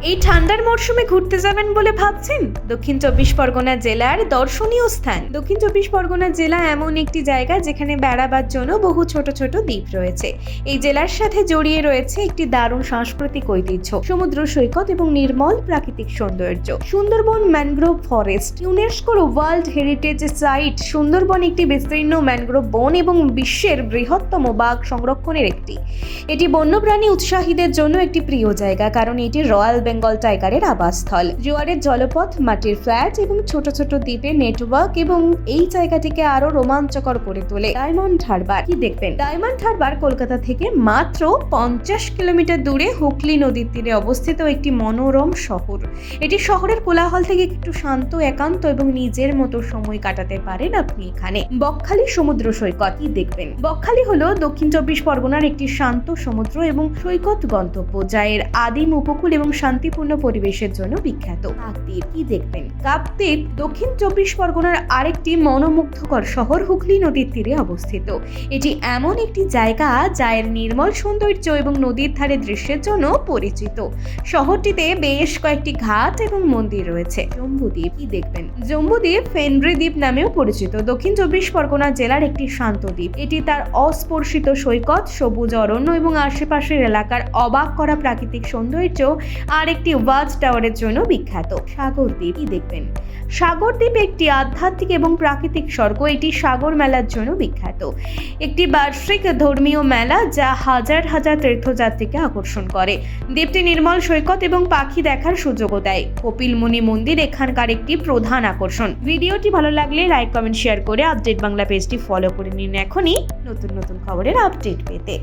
এই ঠান্ডার মরশুমে ঘুরতে যাবেন বলে ভাবছেন? দক্ষিণ চব্বিশ পরগনা জেলার দর্শনীয় স্থান দক্ষিণ চব্বিশ পরগনা জেলা এমন একটি জায়গা যেখানে বেড়াবার জন্য বহু ছোট ছোট দ্বীপ রয়েছে। এই জেলার সাথে জড়িয়ে রয়েছে একটি দারুণ সাংস্কৃতিক ঐতিহ্য, সমুদ্র সৈকত এবং নির্মল প্রাকৃতিক সৌন্দর্য। সুন্দরবন ম্যানগ্রোভ ফরেস্ট, ইউনেস্কোর ওয়ার্ল্ড হেরিটেজ সাইট। সুন্দরবন একটি বিস্তীর্ণ ম্যানগ্রোভ বন এবং বিশ্বের বৃহত্তম বাঘ সংরক্ষণের একটি। এটি বন্যপ্রাণী উৎসাহীদের জন্য একটি প্রিয় জায়গা, কারণ এটি রয়্যাল বেঙ্গল টাইগারের আবাসস্থল। জোয়ারের জলপথ, মাটির ফ্ল্যাট এবং ছোট ছোট দ্বীপের নেটওয়ার্ক এবং এই জায়গাটিকে আরো রোমাঞ্চকর করে তোলে। ডায়মন্ড হারবার কি দেখবেন? ডায়মন্ড হারবার কলকাতা থেকে মাত্র 50 কিলোমিটার দূরে হুগলি নদীর তীরে অবস্থিত একটি মনোরম শহর। এটি শহরের কোলাহল থেকে একটু শান্ত, একান্ত এবং নিজের মতো সময় কাটাতে পারেন আপনি এখানে। বকখালি সমুদ্র সৈকত কি দেখবেন? বকখালি হলো দক্ষিণ চব্বিশ পরগনার একটি শান্ত সমুদ্র এবং সৈকত গন্তব্য, যা এর আদিম উপকূল এবং শান্তিপূর্ণ পরিবেশের জন্য বিখ্যাত। কাকদ্বীপ কি দেখবেন? কাকদ্বীপ দক্ষিণ চব্বিশ পরগনার আরেকটি মনোমুগ্ধকর শহর, হুগলি নদীর তীরে অবস্থিত। এটি এমন একটি জায়গা যা এর নির্মল সৌন্দর্য এবং নদীর ধারে দৃশ্যের জন্য পরিচিত। শহরটিতে বেশ কয়েকটি ঘাট এবং মন্দির রয়েছে। জম্বুদ্বীপ কি দেখবেন? জম্বুদ্বীপ ফেনরি দ্বীপ নামেও পরিচিত। দক্ষিণ চব্বিশ পরগনা জেলার একটি শান্ত দ্বীপ। এটি তার অস্পর্শিত সৈকত, সবুজ অরণ্য এবং আশেপাশের এলাকার অবাক করা প্রাকৃতিক সৌন্দর্য আর একটি ওয়াচ টাওয়ারের জন্য বিখ্যাত। সাগরদ্বীপ কি দেখবেন? সাগরদ্বীপ একটি আধ্যাত্মিক এবং প্রাকৃতিক স্বর্গ। এটি সাগর মেলার জন্য বিখ্যাত, একটি বার্ষিক ধর্মীয় মেলা যা হাজার হাজার তীর্থযাত্রীকে আকর্ষণ করে। দ্বীপটি নির্মল সৈকত এবং পাখি দেখার সুযোগও দেয়। কপিলমুনি মন্দির এখানকার একটি প্রধান আকর্ষণ। ভিডিওটি ভালো লাগলে লাইক, কমেন্ট, শেয়ার করে আপডেট বাংলা পেজটি ফলো করে নিন এখনই নতুন নতুন খবরের আপডেট পেতে।